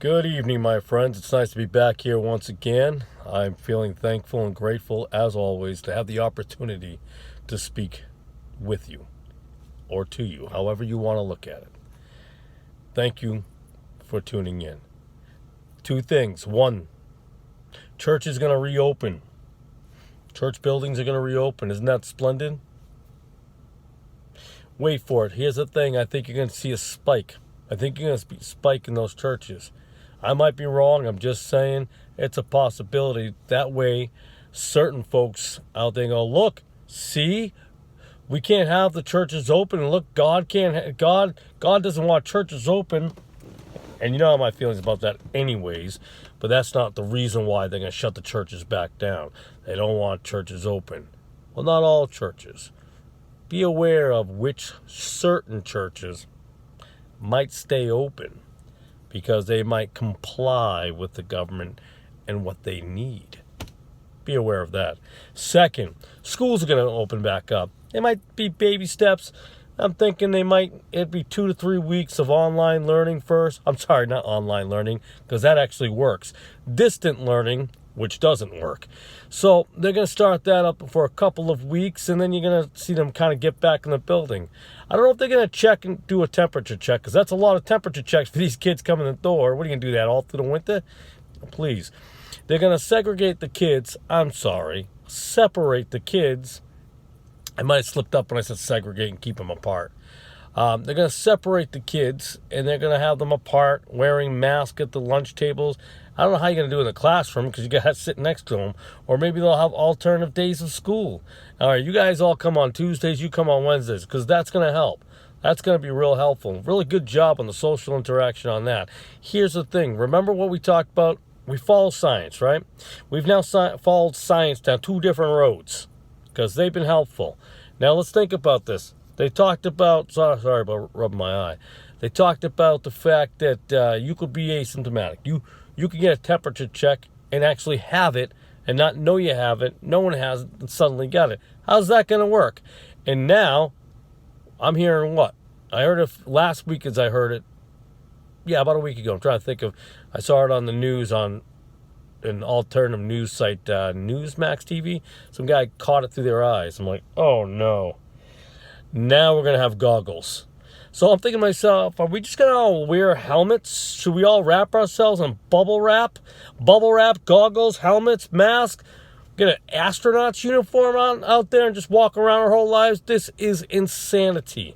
Good evening, my friends. It's nice to be back here once again. I'm feeling thankful and grateful, as always, to have the opportunity to speak with you or to you, however you want to look at it. Thank you for tuning in. Two things. One, church is going to reopen. Church buildings are going to reopen. Isn't that splendid? Wait for it. Here's the thing. I think you're going to see a spike. I think you're going to see a spike in those churches. I might be wrong. I'm just saying it's a possibility. That way, certain folks out there go, look, see, we can't have the churches open. And look, God doesn't want churches open. And you know how my feelings about that anyways. But that's not the reason why they're going to shut the churches back down. They don't want churches open. Well, not all churches. Be aware of which certain churches might stay open, because they might comply with the government and what they need. Be aware of that. Second, schools are going to open back up. They might be baby steps. I'm thinking it'd be 2 to 3 weeks of online learning first. I'm sorry, not online learning, because that actually works. Distant learning, which doesn't work. So they're going to start that up for a couple of weeks, and then you're going to see them kind of get back in the building. I don't know if they're going to check and do a temperature check, because that's a lot of temperature checks for these kids coming in the door. What are you going to do that all through the winter? Please. They're going to segregate the kids. Separate the kids. I might have slipped up when I said segregate and keep them apart. They're going to separate the kids, and they're going to have them apart, wearing masks at the lunch tables. I don't know how you're going to do it in the classroom, because you got to sit next to them. Or maybe they'll have alternative days of school. All right, you guys all come on Tuesdays, you come on Wednesdays, because that's going to help. That's going to be real helpful. Really good job on the social interaction on that. Here's the thing. Remember what we talked about? We follow science, right? We've now followed science down 2 different roads, because they've been helpful. Now let's think about this. They talked about, sorry about rubbing my eye. They talked about the fact that you could be asymptomatic. You can get a temperature check and actually have it and not know you have it. No one has it and suddenly got it. How's that going to work? And now I'm hearing what? I heard it last week as I heard it. Yeah, about a week ago. I'm trying to think of, I saw it on the news on an alternative news site, Newsmax TV. Some guy caught it through their eyes. I'm like, oh no. Now we're going to have goggles. So I'm thinking to myself, are we just going to all wear helmets? Should we all wrap ourselves in bubble wrap? Bubble wrap, goggles, helmets, mask? Get an astronaut's uniform on out there and just walk around our whole lives? This is insanity.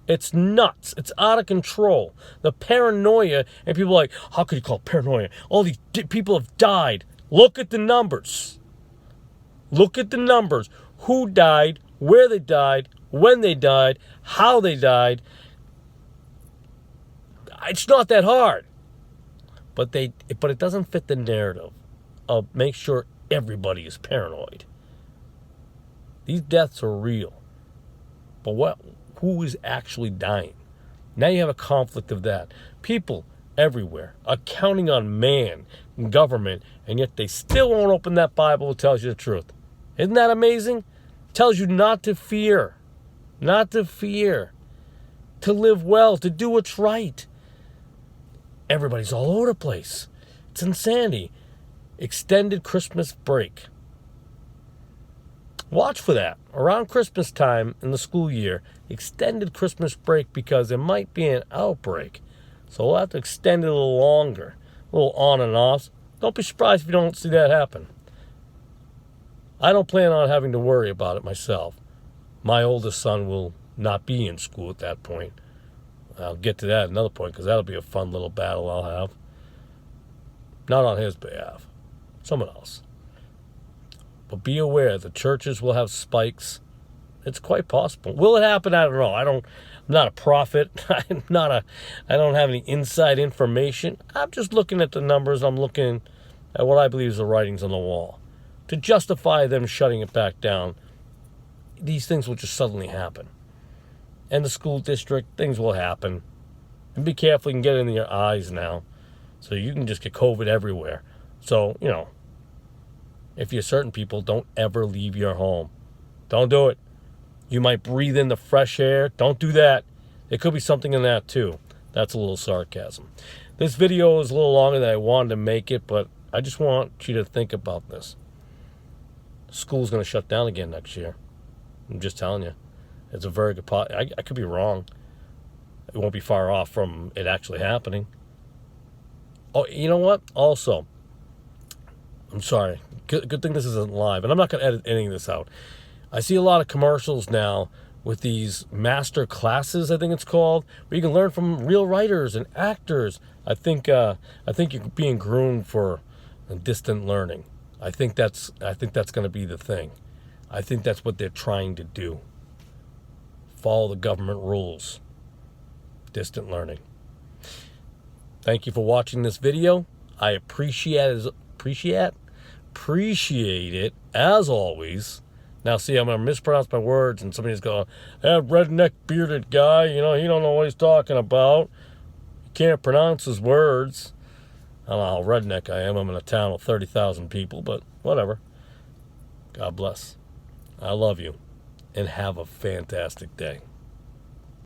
It's nuts. It's out of control. The paranoia, and people are like, how could you call it paranoia? All these people have died. Look at the numbers. Look at the numbers. Who died, where they died, when they died, how they died. It's not that hard. But it doesn't fit the narrative of make sure everybody is paranoid. These deaths are real. But who is actually dying? Now you have a conflict of that. People everywhere are counting on man and government, and yet they still won't open that Bible that tells you the truth. Isn't that amazing? It tells you not to fear. Not to fear. To live well. To do what's right. Everybody's all over the place. It's insanity. Extended Christmas break. Watch for that. Around Christmas time in the school year, extended Christmas break, because there might be an outbreak. So we'll have to extend it a little longer. A little on and off. Don't be surprised if you don't see that happen. I don't plan on having to worry about it myself. My oldest son will not be in school at that point. I'll get to that at another point, because that'll be a fun little battle I'll have. Not on his behalf. Someone else. But be aware, the churches will have spikes. It's quite possible. Will it happen? I don't know. I'm not a prophet. I don't have any inside information. I'm just looking at the numbers. I'm looking at what I believe is the writings on the wall. To justify them shutting it back down, these things will just suddenly happen. And the school district, things will happen. And be careful, you can get it in your eyes now. So you can just get COVID everywhere. So, if you're certain people, don't ever leave your home. Don't do it. You might breathe in the fresh air. Don't do that. There could be something in that too. That's a little sarcasm. This video is a little longer than I wanted to make it, but I just want you to think about this. School's going to shut down again next year. I'm just telling you. It's a very good I could be wrong. It won't be far off from it actually happening. Oh, you know what? Also, I'm sorry. Good thing this isn't live, and I'm not going to edit any of this out. I see a lot of commercials now with these master classes, I think it's called, where you can learn from real writers and actors. I think you're being groomed for distant learning. I think that's going to be the thing. I think that's what they're trying to do. Follow the government rules. Distant learning. Thank you for watching this video. I appreciate it as always. Now, see, I'm going to mispronounce my words, and somebody's going, that redneck bearded guy, he don't know what he's talking about. He can't pronounce his words. I don't know how redneck I am. I'm in a town of 30,000 people, but whatever. God bless. I love you, and have a fantastic day.